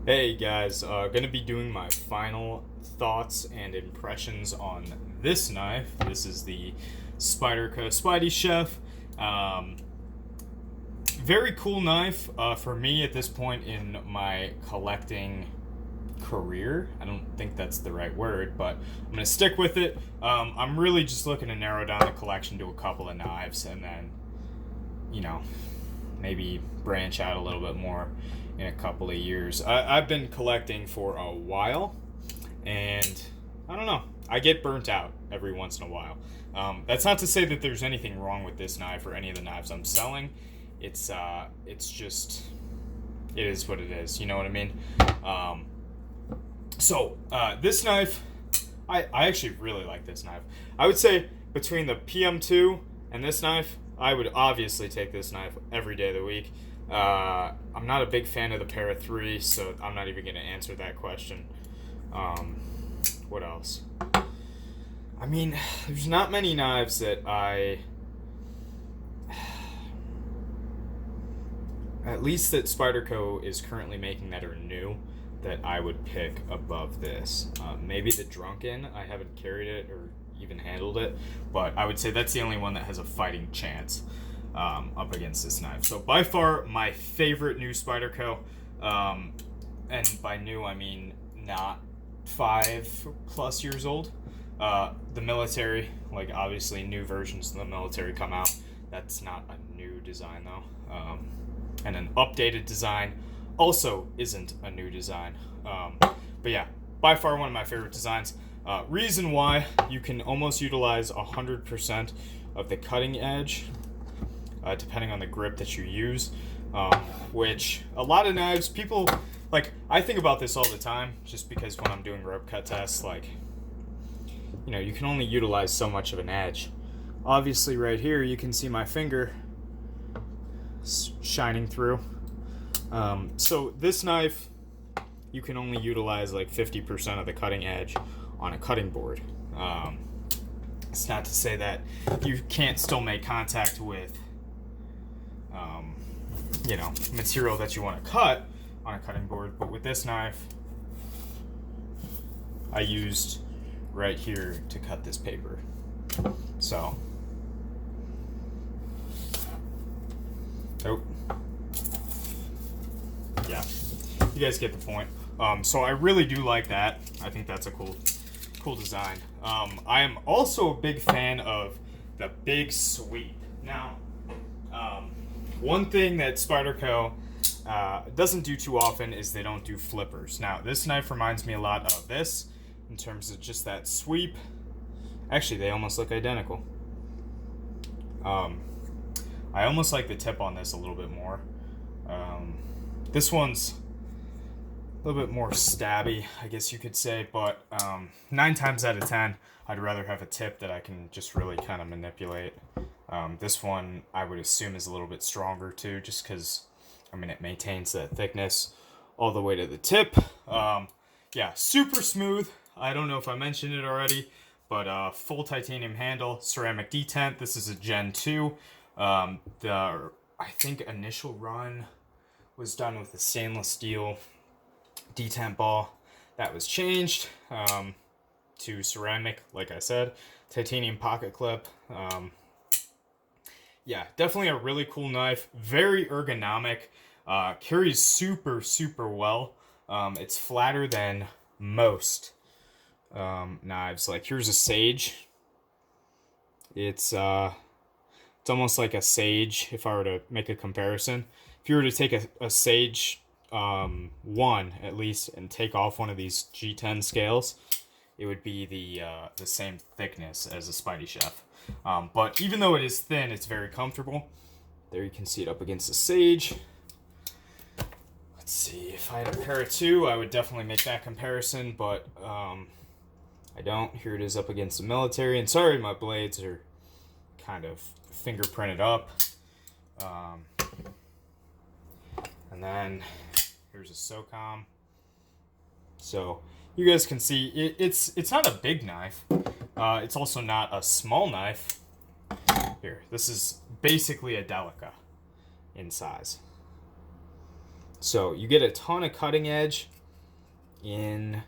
Hey guys, gonna be doing my final thoughts and impressions on this knife. This is the Spyderco Spydiechef. Very cool knife for me at this point in my collecting career. I don't think that's the right word, but I'm gonna stick with it. I'm really just looking to narrow down the collection to a couple of knives and then, maybe branch out a little bit more in a couple of years. I've been collecting for a while, and I don't know. I get burnt out every once in a while. That's not to say that there's anything wrong with this knife or any of the knives I'm selling. It's just, it is what it is. You know what I mean? This knife, I actually really like this knife. I would say between the PM2 and this knife, I would obviously take this knife every day of the week. I'm not a big fan of the Para 3, so I'm not even going to answer that question. What else? I mean, there's not many knives that at least that Spyderco is currently making that are new, that I would pick above this. Maybe the Drunken. I haven't carried it or even handled it, but I would say that's the only one that has a fighting chance up against this knife. So by far my favorite new Spyderco, and by new I mean not 5+ years old. The military, like obviously new versions of the military come out. That's not a new design though. And an updated design also isn't a new design. But yeah, by far one of my favorite designs. Reason why: you can almost utilize 100% of the cutting edge, depending on the grip that you use, which a lot of knives, people, like, I think about this all the time, just because when I'm doing rope cut tests, like, you can only utilize so much of an edge. Obviously right here, you can see my finger shining through. So this knife, you can only utilize like 50% of the cutting edge on a cutting board. It's not to say that you can't still make contact with, material that you want to cut on a cutting board, but with this knife, I used right here to cut this paper. So, yeah, you guys get the point. So I really do like that. I think that's a cool design. I am also a big fan of the big sweep. Now, one thing that Spyderco doesn't do too often is they don't do flippers. Now, this knife reminds me a lot of this in terms of just that sweep. Actually, they almost look identical. I almost like the tip on this a little bit more. This one's a little bit more stabby, I guess you could say, but 9 times out of 10, I'd rather have a tip that I can just really kind of manipulate. This one, I would assume, is a little bit stronger too, just because, it maintains that thickness all the way to the tip. Yeah, super smooth. I don't know if I mentioned it already, but full titanium handle, ceramic detent. This is a Gen 2. I think initial run was done with the stainless steel detent ball. That was changed to ceramic, like I said, titanium pocket clip. Yeah, definitely a really cool knife. Very ergonomic. Carries super well. It's flatter than most knives. Like, here's a Sage. It's almost like a Sage, if I were to make a comparison. If you were to take a Sage 1 at least and take off one of these G10 scales, it would be the same thickness as a Spydiechef. But even though it is thin, it's very comfortable. There you can see it up against the Sage. Let's see, if I had a Para 2, I would definitely make that comparison, but I don't. Here it is up against the military, and sorry, my blades are kind of fingerprinted up. And then here's a SOCOM. So you guys can see it's not a big knife. It's also not a small knife. Here, this is basically a Delica in size. So you get a ton of cutting edge. in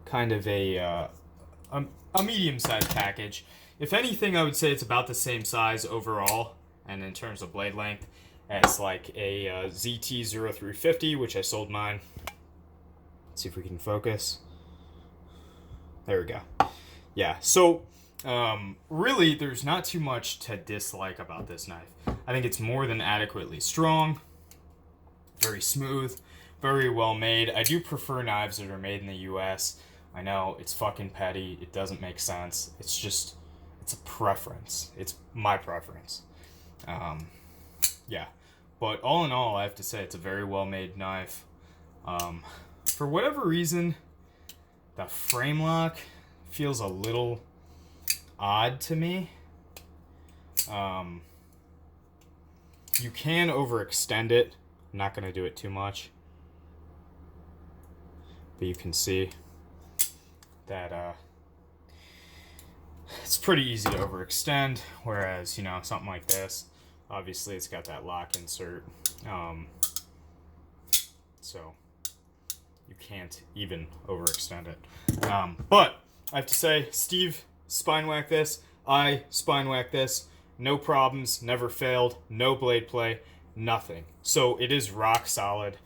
kind of a medium-sized package. If anything, I would say it's about the same size overall, and in terms of blade length, as like a ZT-0350, which I sold mine. Let's see if we can focus. There we go. Yeah, so really, there's not too much to dislike about this knife. I think it's more than adequately strong, very smooth, very well made. I do prefer knives that are made in the US. I know it's fucking petty. It doesn't make sense. It's just, it's a preference. It's my preference. Yeah. But all in all, I have to say it's a very well made knife. For whatever reason, the frame lock feels a little odd to me. You can overextend it. I'm not going to do it too much. But you can see that it's pretty easy to overextend, whereas, you know, something like this, obviously it's got that lock insert, so you can't even overextend it. But I have to say, Steve spine whacked this, I spine whacked this, no problems, never failed, no blade play, nothing. So it is rock solid.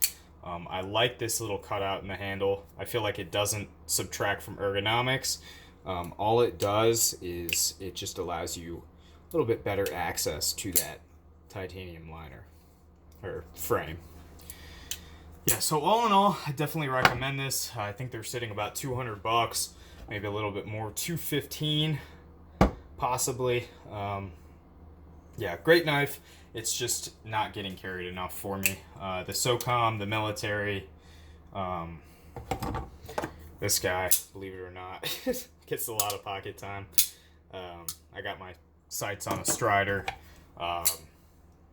I like this little cutout in the handle. I feel like it doesn't subtract from ergonomics. All it does is it just allows you a little bit better access to that titanium liner or frame. Yeah, so all in all, I definitely recommend this. I think they're sitting about $200, maybe a little bit more, $215 possibly. Yeah, great knife. It's just not getting carried enough for me. The SOCOM, the military, this guy, believe it or not, gets a lot of pocket time. I got my sights on a Strider,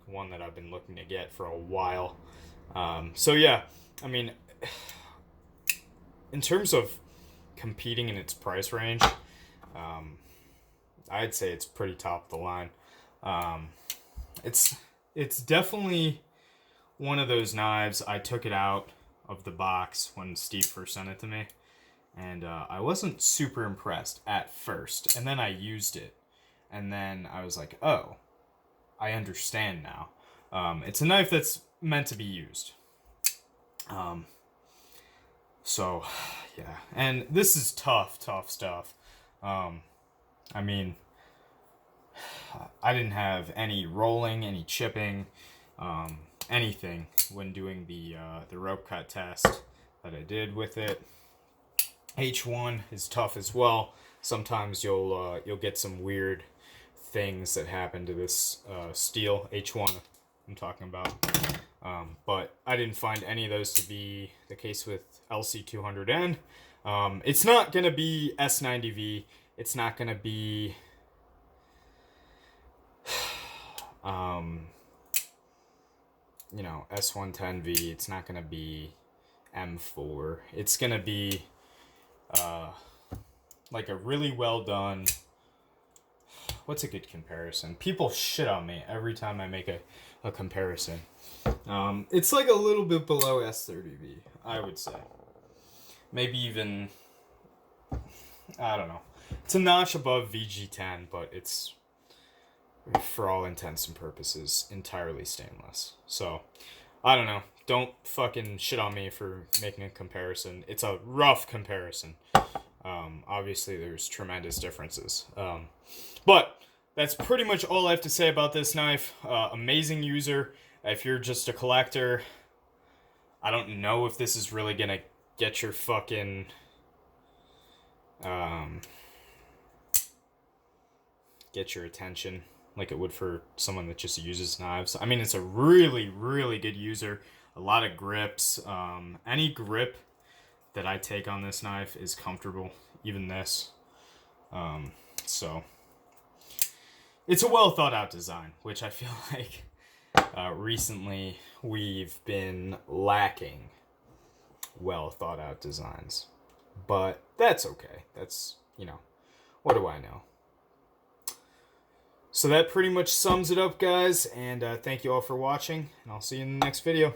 one that I've been looking to get for a while. So yeah, I mean, in terms of competing in its price range, I'd say it's pretty top of the line. It's definitely one of those knives. I took it out of the box when Steve first sent it to me, and I wasn't super impressed at first, and then I used it, and then I was like, oh, I understand now. It's a knife that's meant to be used. So yeah, and this is tough stuff. I mean, I didn't have any rolling, any chipping, anything when doing the rope cut test that I did with it. H1 is tough as well. Sometimes you'll get some weird things that happen to this steel H1 I'm talking about. But I didn't find any of those to be the case with LC200N. It's not going to be S90V. It's not going to be you know, S110V. It's not going to be M4. It's going to be like a really well done, what's a good comparison? People shit on me every time I make a comparison. It's like a little bit below S30V, I would say. Maybe even, I don't know. It's a notch above VG10, but it's, for all intents and purposes, entirely stainless. So, I don't know. Don't fucking shit on me for making a comparison. It's a rough comparison. Obviously, there's tremendous differences. But that's pretty much all I have to say about this knife. Amazing user. If you're just a collector, I don't know if this is really gonna get your fucking get your attention like it would for someone that just uses knives. I mean, it's a really, really good user. A lot of grips. Any grip that I take on this knife is comfortable. Even this. So it's a well thought out design, which I feel like recently we've been lacking well thought out designs. But that's okay. That's, you know, what do I know? So that pretty much sums it up, guys, and thank you all for watching, and I'll see you in the next video.